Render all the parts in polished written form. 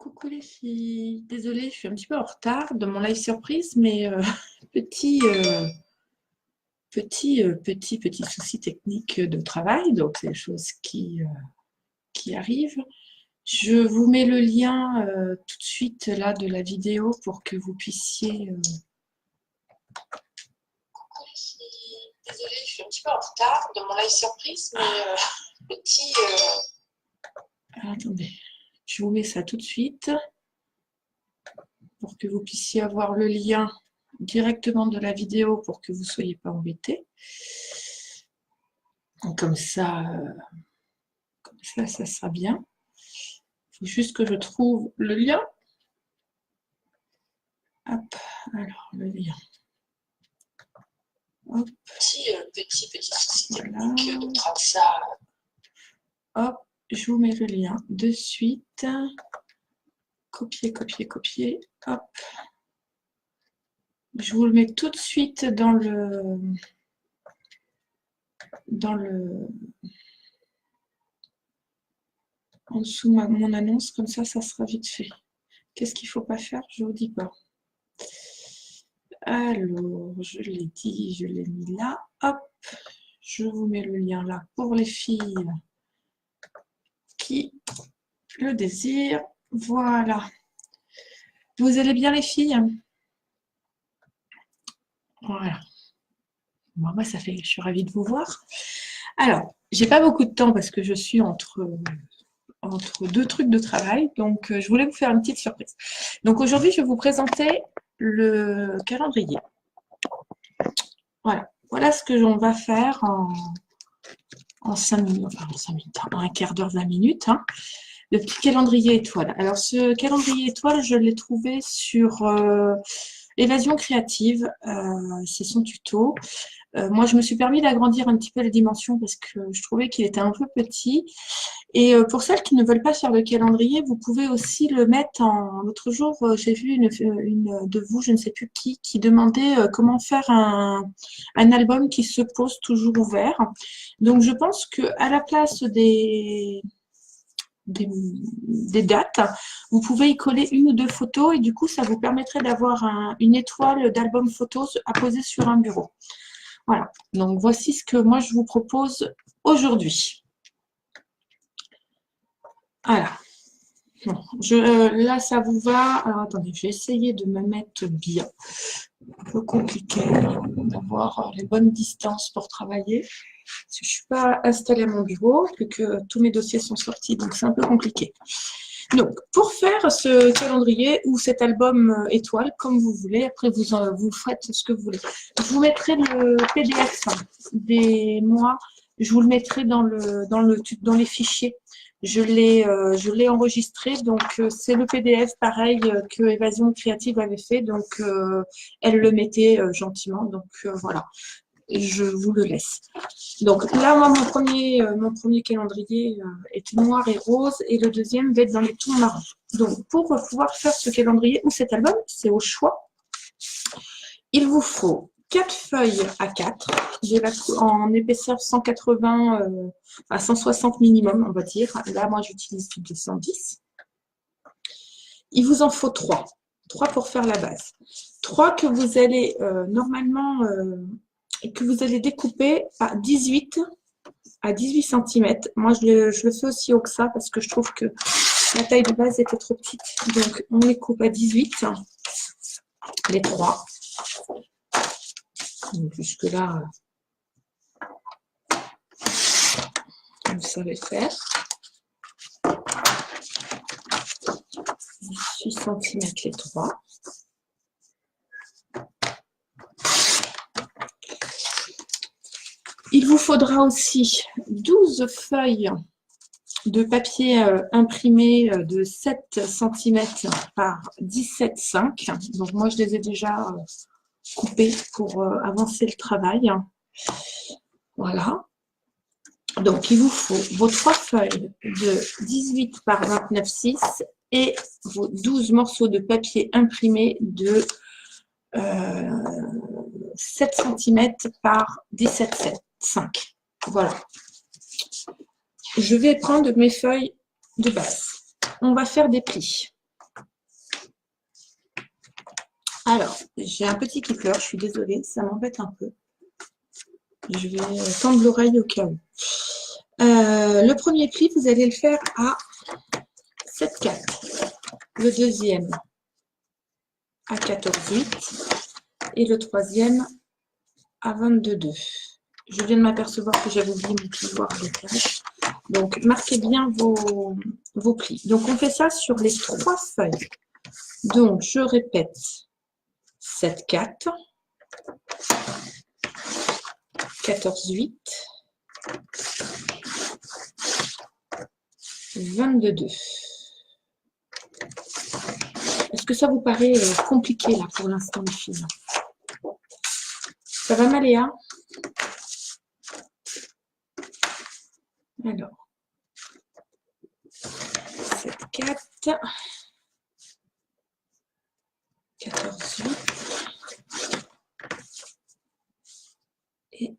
Coucou les filles, désolée, je suis un petit peu en retard de mon live surprise, mais petit souci technique de travail, donc c'est des choses qui arrivent. Je vous mets le lien tout de suite là de la vidéo pour que vous puissiez. Coucou les filles, désolée, je suis un petit peu en retard de mon live surprise, mais attendez, je vous mets ça tout de suite pour que vous puissiez avoir le lien directement de la vidéo pour que vous ne soyez pas embêtés. Comme ça, ça sera bien. Il faut juste que je trouve le lien. Hop, alors le lien. Hop. Petit souci technique de ça. Hop, je vous mets le lien de suite. Copier, copier, copier. Hop. Je vous le mets tout de suite dans le en dessous mon annonce, comme ça sera vite fait. Qu'est-ce qu'il ne faut pas faire? Je ne vous dis pas. Alors, je l'ai dit, je l'ai mis là. Hop, je vous mets le lien là pour les filles qui le désirent. Voilà. Vous allez bien les filles? Voilà. Bon, moi, ça fait, je suis ravie de vous voir. Alors, j'ai pas beaucoup de temps parce que je suis entre deux trucs de travail, donc je voulais vous faire une petite surprise. Donc aujourd'hui, je vais vous présenter le calendrier. Voilà ce que l'on va faire en 5 minutes, enfin en 5 minutes, en un quart d'heure, 20 minutes. Hein. Le petit calendrier étoile. Alors ce calendrier étoile, je l'ai trouvé sur Évasion créative, c'est son tuto. Moi, je me suis permis d'agrandir un petit peu les dimensions parce que je trouvais qu'il était un peu petit. Et pour celles qui ne veulent pas faire le calendrier, vous pouvez aussi le mettre en... L'autre jour, j'ai vu une de vous, je ne sais plus qui demandait comment faire un album qui se pose toujours ouvert. Donc, je pense qu'à la place des dates, vous pouvez y coller une ou deux photos et du coup, ça vous permettrait d'avoir une étoile d'album photos à poser sur un bureau. Voilà, donc voici ce que moi je vous propose aujourd'hui. Voilà. Bon, là, ça vous va. Alors, attendez, je vais essayer de me mettre bien. Un peu compliqué d'avoir les bonnes distances pour travailler. Parce que je ne suis pas installée à mon bureau, vu que tous mes dossiers sont sortis, donc c'est un peu compliqué. Donc, pour faire ce calendrier ou cet album étoile, comme vous voulez, après vous faites ce que vous voulez. Je vous mettrai le PDF des mois, je vous le mettrai dans les fichiers. Je l'ai enregistré, donc c'est le PDF pareil que Évasion créative avait fait, donc elle le mettait gentiment, donc voilà. Je vous le laisse. Donc là, moi, mon premier calendrier est noir et rose et le deuxième va être dans les tons marrons. Donc, pour pouvoir faire ce calendrier ou cet album, c'est au choix. Il vous faut 4 feuilles A4 en épaisseur 180 à 160 minimum, on va dire. Là, moi, j'utilise du 210. Il vous en faut 3. 3 pour faire la base. 3 que vous allez normalement... que vous allez découper à 18 cm. Moi, je le fais aussi haut que ça parce que je trouve que la taille de base était trop petite. Donc, on les coupe à 18, les 3. Jusque-là, vous savez faire. 6 cm les 3. Il vous faudra aussi 12 feuilles de papier imprimé de 7 cm par 17,5. Donc moi, je les ai déjà coupées pour avancer le travail. Voilà. Donc, il vous faut vos 3 feuilles de 18 par 29,6 et vos 12 morceaux de papier imprimé de 7 cm par 17,5. Voilà. Je vais prendre mes feuilles de base. On va faire des plis. Alors, j'ai un petit qui pleure, je suis désolée, ça m'embête un peu. Je vais tendre l'oreille au cas où. Le premier pli, vous allez le faire à 7,4. Le deuxième à 14,8. Et le troisième à 22,2. Je viens de m'apercevoir que j'avais oublié mon plioir à l'étage. Donc, marquez bien vos plis. Donc, on fait ça sur les 3 feuilles. Donc, je répète 7,4, 14,8, 22,2. Est-ce que ça vous paraît compliqué là pour l'instant, les filles? Ça va, Maléa? Alors, 7,4, 14,8 et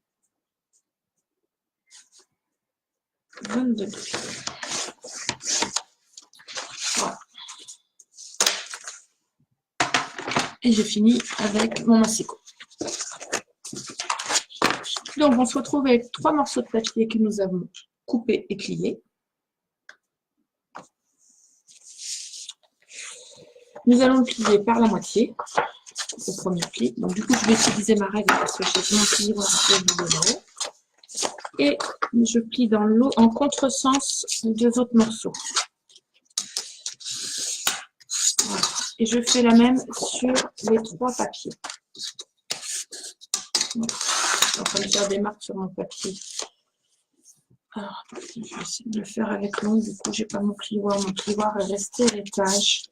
22,2. Voilà. Et j'ai fini avec mon massicot. Donc, on se retrouve avec 3 morceaux de papier que nous avons coupés et pliés. Nous allons le plier par la moitié, au premier pli. Donc, du coup, je vais utiliser ma règle parce que j'ai mon plié dans et je plie dans l'eau en contresens les 2 autres morceaux. Voilà. Et je fais la même sur les 3 papiers. Voilà. Je suis en train de faire des marques sur mon papier. Alors, je vais essayer de le faire avec l'ongle. Du coup, j'ai pas mon plioir. Mon plioir est resté à l'étage.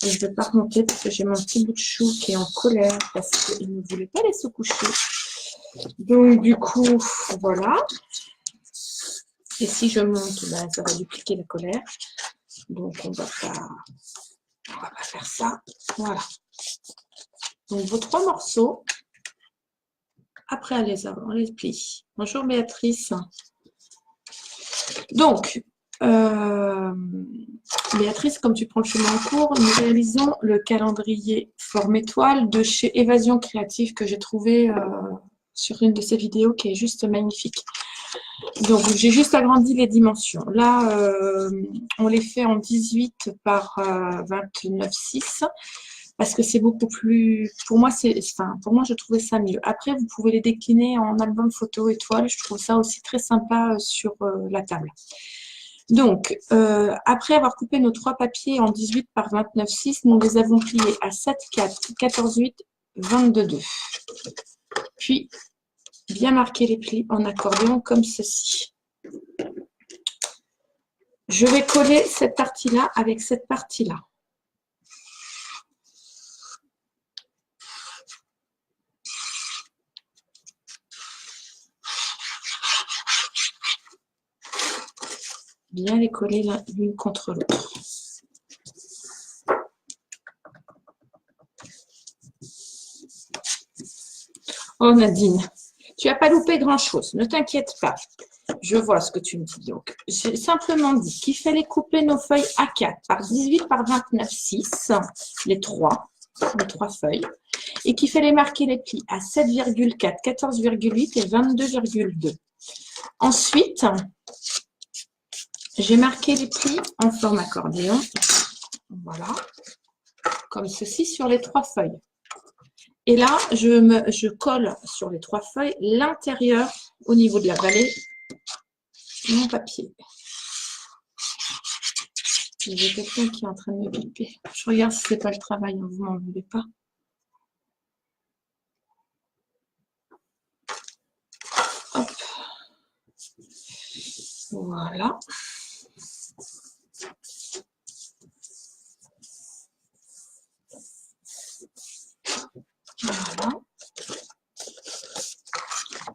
Et je ne vais pas remonter parce que j'ai mon petit bout de chou qui est en colère parce qu'il ne voulait pas aller se coucher. Donc, du coup, voilà. Et si je monte, ben, ça va dupliquer la colère. Donc, on va pas faire ça. Voilà. Donc, vos 3 morceaux. Après, on les plie. Bonjour Béatrice. Donc, Béatrice, comme tu prends le chemin en cours, nous réalisons le calendrier forme étoile de chez Évasion Créative que j'ai trouvé sur une de ces vidéos qui est juste magnifique. Donc, j'ai juste agrandi les dimensions. Là, on les fait en 18 par 29,6 parce que c'est beaucoup plus... Pour moi, je trouvais ça mieux. Après, vous pouvez les décliner en album photo étoile. Je trouve ça aussi très sympa sur la table. Donc, après avoir coupé nos 3 papiers en 18 par 29,6, nous les avons pliés à 7,4, 14,8, 22,2. Puis, bien marquer les plis en accordéon comme ceci. Je vais coller cette partie-là avec cette partie-là. Bien les coller l'une contre l'autre. Oh Nadine, tu n'as pas loupé grand-chose, ne t'inquiète pas. Je vois ce que tu me dis. Donc, j'ai simplement dit qu'il fallait couper nos feuilles A4 par 18 par 29,6, les trois feuilles, et qu'il fallait marquer les plis à 7,4, 14,8 et 22,2. Ensuite, j'ai marqué les plis en forme accordéon, voilà, comme ceci sur les 3 feuilles. Et là, je colle sur les 3 feuilles l'intérieur au niveau de la vallée de mon papier. J'ai quelqu'un qui est en train de me biper. Je regarde si ce n'est pas le travail, hein, vous ne m'en voulez pas. Hop. Voilà. Voilà.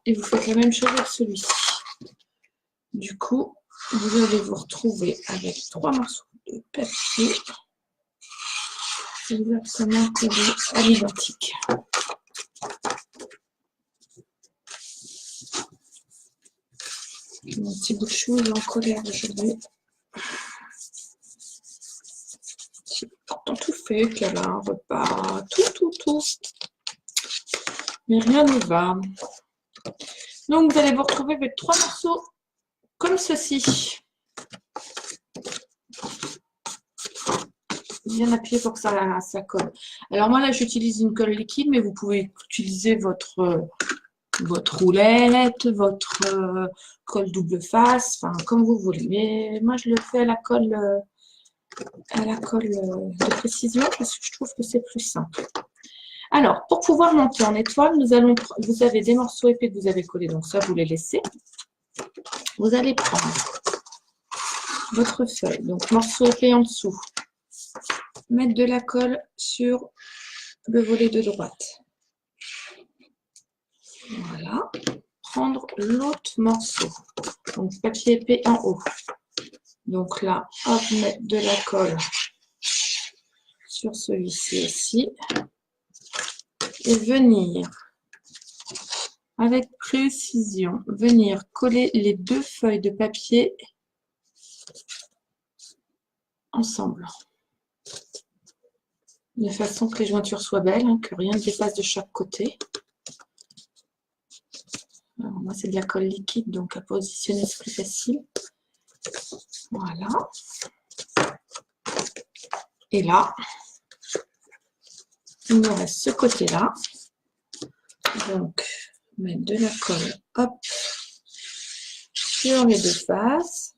Et vous faites la même chose avec celui-ci. Du coup, vous allez vous retrouver avec 3 morceaux de papier exactement collés à l'identique. Mon petit bout de chou est en colère aujourd'hui. J'ai pourtant tout bouffer, qu'elle a un repas, tout. Mais rien ne va. Donc, vous allez vous retrouver avec 3 morceaux comme ceci. Bien appuyé pour que ça colle. Alors moi là j'utilise une colle liquide, mais vous pouvez utiliser votre roulette, votre colle double face, enfin comme vous voulez. Mais moi je le fais à la colle de précision parce que je trouve que c'est plus simple. Alors pour pouvoir monter en étoile, vous avez des morceaux épais que vous avez collés, donc ça vous les laissez. Vous allez prendre votre feuille, donc morceau épais en dessous. Mettre de la colle sur le volet de droite. Voilà. Prendre l'autre morceau. Donc, papier épais en haut. Donc là, hop, mettre de la colle sur celui-ci aussi. Et venir, avec précision, venir coller les 2 feuilles de papier ensemble. De façon que les jointures soient belles, hein, que rien ne dépasse de chaque côté. Alors, moi, c'est de la colle liquide, donc à positionner, c'est plus facile. Voilà. Et là, il me reste ce côté-là. Donc, mettre de la colle, hop, sur les 2 faces.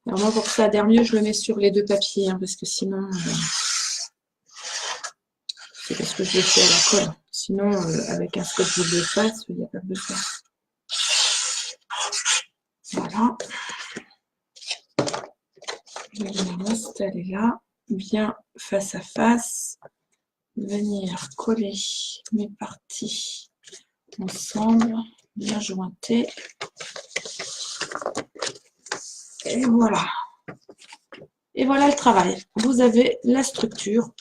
Alors moi, pour que ça adhère mieux, je le mets sur les 2 papiers, hein, parce que sinon, c'est parce que je le fais à la colle. Sinon, avec un scotch double face, il n'y a pas besoin. Voilà. Je vais m'installer là, bien face à face. Venir coller mes parties ensemble, bien jointer. Et voilà. Et voilà le travail. Vous avez la structure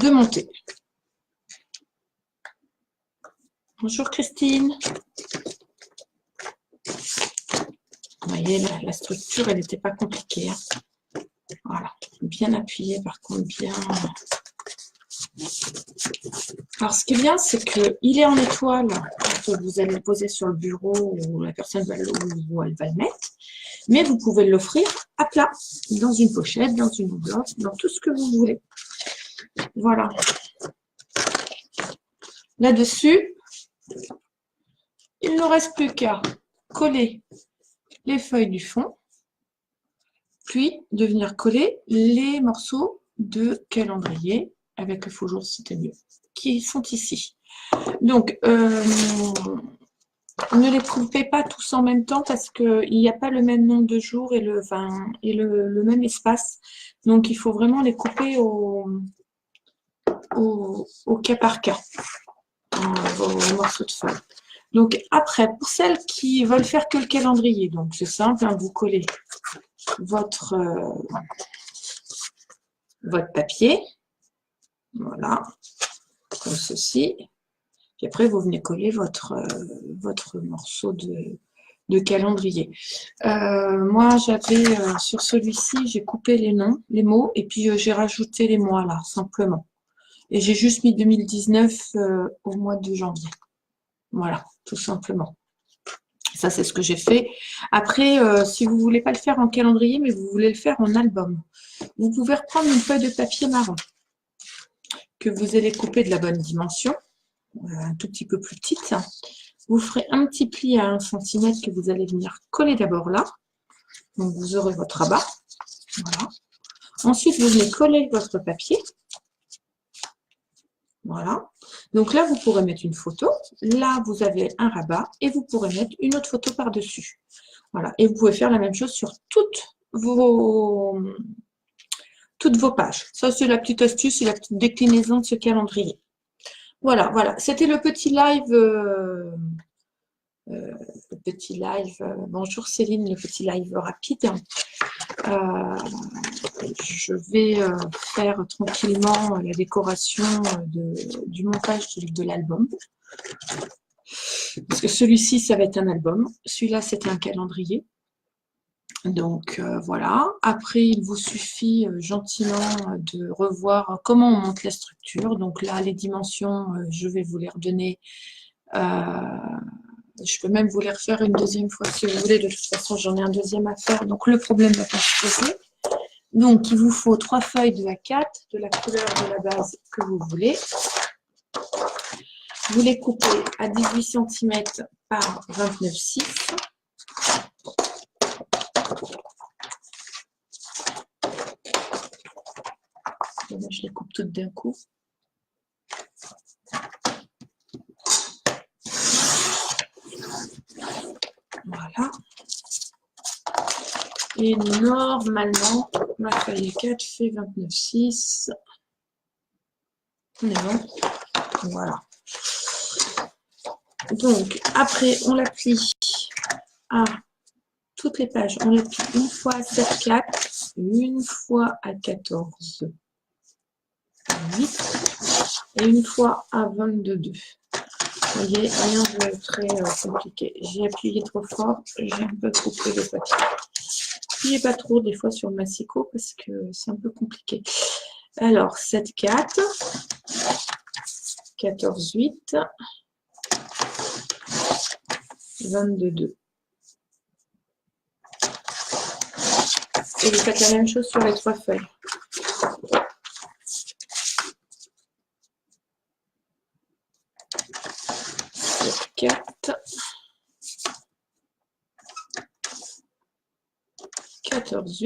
de montée. Bonjour Christine. Vous voyez, la structure, elle n'était pas compliquée. Hein. Voilà. Bien appuyé, par contre, bien. Alors, ce qui est bien, c'est qu'il est en étoile quand vous allez le poser sur le bureau où la personne va où elle va le mettre. Mais vous pouvez l'offrir à plat, dans une pochette, dans une enveloppe, dans tout ce que vous voulez. Voilà. Là-dessus, il ne reste plus qu'à coller les feuilles du fond, puis de venir coller les morceaux de calendrier avec le faux jour, c'était mieux, qui sont ici. Donc, ne les coupez pas tous en même temps parce qu'il n'y a pas le même nombre de jours et le même espace. Donc, il faut vraiment les couper au cas par cas, vos morceaux de feuilles. Donc, après, pour celles qui veulent faire que le calendrier, donc c'est simple, hein, vous collez votre papier, voilà, comme ceci. Puis après, vous venez coller votre morceau de calendrier. Moi, j'avais sur celui-ci, j'ai coupé les mots, et puis j'ai rajouté les mois là, simplement. Et j'ai juste mis 2019 au mois de janvier. Voilà, tout simplement. Ça, c'est ce que j'ai fait. Après, si vous ne voulez pas le faire en calendrier, mais vous voulez le faire en album, vous pouvez reprendre une feuille de papier marron que vous allez couper de la bonne dimension, un tout petit peu plus petite. Vous ferez un petit pli à 1 cm que vous allez venir coller d'abord là. Donc, vous aurez votre rabat. Voilà. Ensuite, vous venez coller votre papier. Voilà. Donc là, vous pourrez mettre une photo. Là, vous avez un rabat et vous pourrez mettre une autre photo par-dessus. Voilà. Et vous pouvez faire la même chose sur toutes vos pages. Ça, c'est la petite astuce et la petite déclinaison de ce calendrier. Voilà, voilà. C'était le petit live. Bonjour Céline, le petit live rapide. je vais faire tranquillement la décoration du montage de l'album. Parce que celui-ci, ça va être un album. Celui-là, c'était un calendrier. Donc voilà. Après, il vous suffit gentiment de revoir comment on monte la structure. Donc là, les dimensions, je vais vous les redonner. Je peux même vous les refaire une deuxième fois si vous voulez. De toute façon, j'en ai un deuxième à faire. Donc le problème ne va pas se poser. Donc, il vous faut 3 feuilles de A4, de la couleur de la base que vous voulez. Vous les coupez à 18 cm par 29,6. Je les coupe toutes d'un coup. Voilà. Et normalement, ma feuille 4 fait 29,6. On est bon. Voilà. Donc, après, on la plie à toutes les pages. On les plie une fois à 7,4, une fois à 14,8 et une fois à 22,2. Vous voyez, rien de très compliqué. J'ai appuyé trop fort, j'ai un peu coupé le papier. N'appuyez pas trop des fois sur le massicot parce que c'est un peu compliqué. Alors, 7,4, 14,8, 22,2. Et vous faites la même chose sur les 3 feuilles.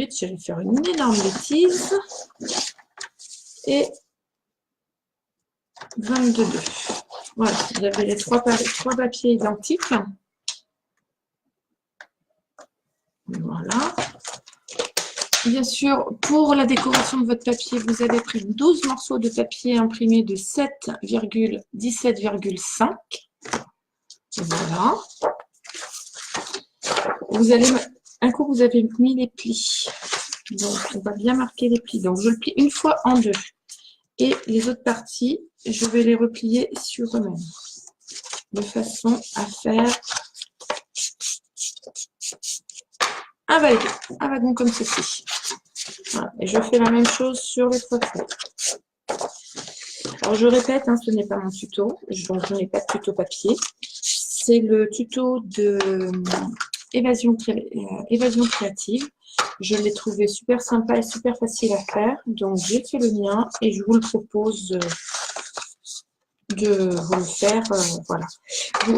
J'allais faire une énorme bêtise. Et 22,2. Voilà, vous avez les 3 papiers identiques. Voilà. Bien sûr, pour la décoration de votre papier, vous avez pris 12 morceaux de papier imprimé de 7,17,5. Voilà. Vous allez, un coup, vous avez mis les plis. Donc, on va bien marquer les plis. Donc, je le plie une fois en 2. Et les autres parties, je vais les replier sur eux-mêmes. De façon à faire un wagon comme ceci. Voilà. Et je fais la même chose sur les 3 feuilles. Alors, je répète, hein, ce n'est pas mon tuto. Donc, je n'ai pas de tuto papier. C'est le tuto de évasion créative. Je l'ai trouvé super sympa et super facile à faire. Donc, j'ai fait le mien et je vous le propose de vous le faire. Voilà.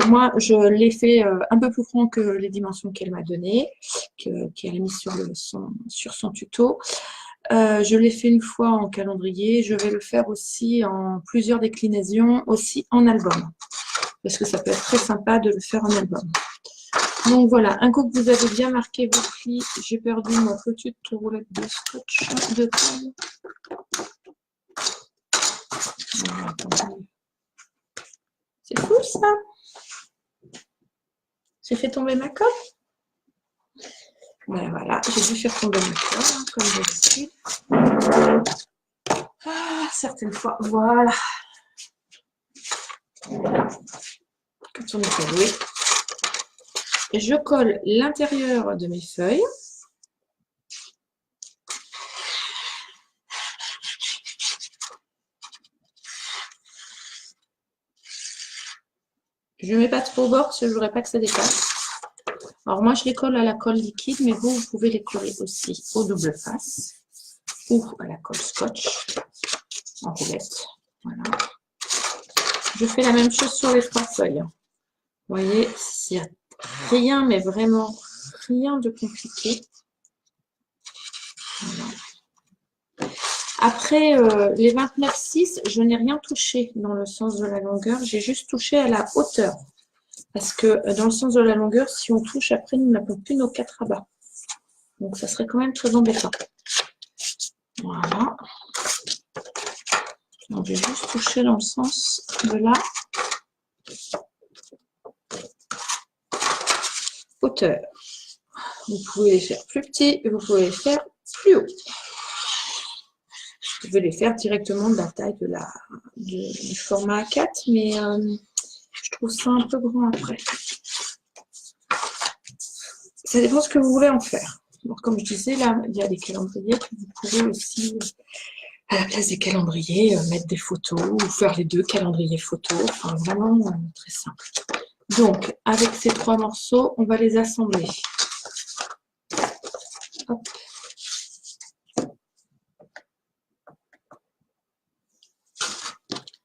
Moi, je l'ai fait un peu plus grand que les dimensions qu'elle m'a données, qu'elle a mis sur son tuto. Je l'ai fait une fois en calendrier. Je vais le faire aussi en plusieurs déclinaisons, aussi en album. Parce que ça peut être très sympa de le faire en album. Donc voilà, un coup que vous avez bien marqué vos plis, j'ai perdu ma petite roulette de scotch de colle. C'est fou ça. J'ai fait tomber ma colle. Ben voilà, j'ai dû faire tomber ma colle, hein, comme d'habitude. Ah, certaines fois, voilà. Quand on est collé. Et je colle l'intérieur de mes feuilles. Je ne mets pas trop au bord parce que je ne voudrais pas que ça dépasse. Alors moi, je les colle à la colle liquide, mais vous pouvez les coller aussi au double face ou à la colle scotch en roulette. Voilà. Je fais la même chose sur les 3 feuilles. Vous voyez, il n'y a rien, mais vraiment rien de compliqué. Voilà. Après, les 29,6, je n'ai rien touché dans le sens de la longueur. J'ai juste touché à la hauteur. Parce que dans le sens de la longueur, si on touche, après, nous n'avons plus nos 4 rabats. Donc, ça serait quand même très embêtant. Voilà. Donc, j'ai juste touché dans le sens de la hauteur. Vous pouvez les faire plus petits et vous pouvez les faire plus haut. Vous pouvez les faire directement de la taille du format A4, mais je trouve ça un peu grand après. Ça dépend ce que vous voulez en faire. Donc, comme je disais, là, il y a des calendriers que vous pouvez aussi, à la place des calendriers, mettre des photos ou faire les deux calendriers photos. Enfin, vraiment très simple. Donc, avec ces 3 morceaux, on va les assembler. Hop.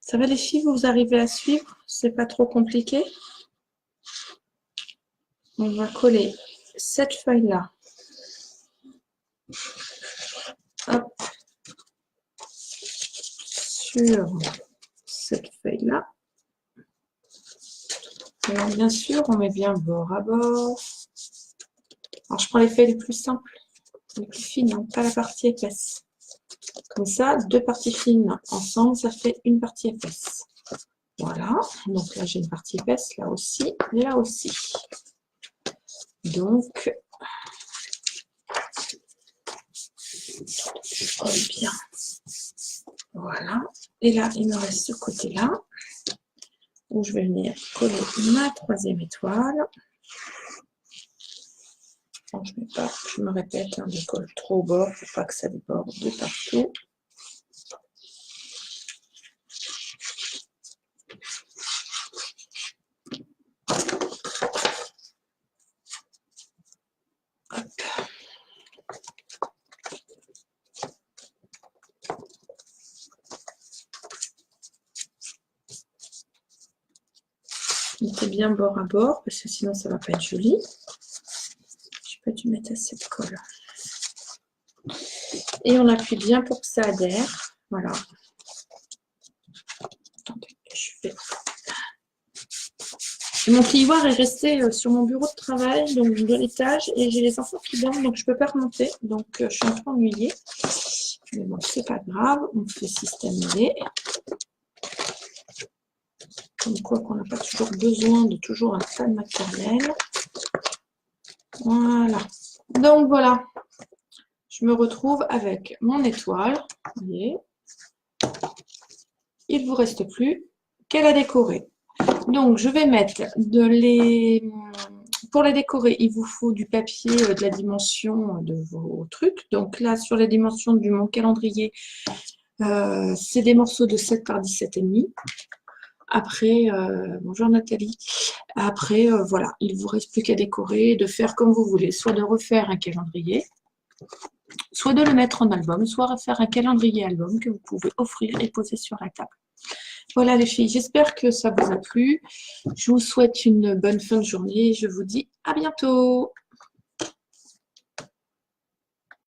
Ça va les filles, vous arrivez à suivre? C'est pas trop compliqué? On va coller cette feuille-là. Hop. Sur cette feuille-là. Alors, bien sûr, on met bien bord à bord. Alors, je prends les feuilles les plus simples, les plus fines, hein, pas la partie épaisse. Comme ça, 2 parties fines ensemble, ça fait une partie épaisse. Voilà, donc là j'ai une partie épaisse, là aussi, là aussi. Donc, je colle bien. Voilà, et là il me reste ce côté-là, où je vais venir coller ma 3e étoile. Bon, je me répète, hein, je colle trop au bord pour pas que ça déborde de partout. Mettez bien bord à bord, parce que sinon ça ne va pas être joli. Je n'ai pas dû mettre assez de colle. Et on appuie bien pour que ça adhère. Voilà. Attendez, je fais. Mon plioir est resté sur mon bureau de travail, donc de l'étage, et j'ai les enfants qui dorment, donc je ne peux pas remonter. Donc je suis un peu ennuyée. Mais bon, c'est pas grave, on fait système D. Comme quoi qu'on n'a pas toujours besoin de toujours un tas de matériel. Voilà. Donc voilà. Je me retrouve avec mon étoile. Vous voyez. Il ne vous reste plus qu'à la décorer. Donc je vais mettre pour les décorer, il vous faut du papier de la dimension de vos trucs. Donc là, sur les dimensions de mon calendrier, c'est des morceaux de 7 par 17,5. Après, bonjour Nathalie. Après, voilà, il ne vous reste plus qu'à décorer, de faire comme vous voulez. Soit de refaire un calendrier, soit de le mettre en album, soit refaire un calendrier album que vous pouvez offrir et poser sur la table. Voilà les filles, j'espère que ça vous a plu. Je vous souhaite une bonne fin de journée et je vous dis à bientôt.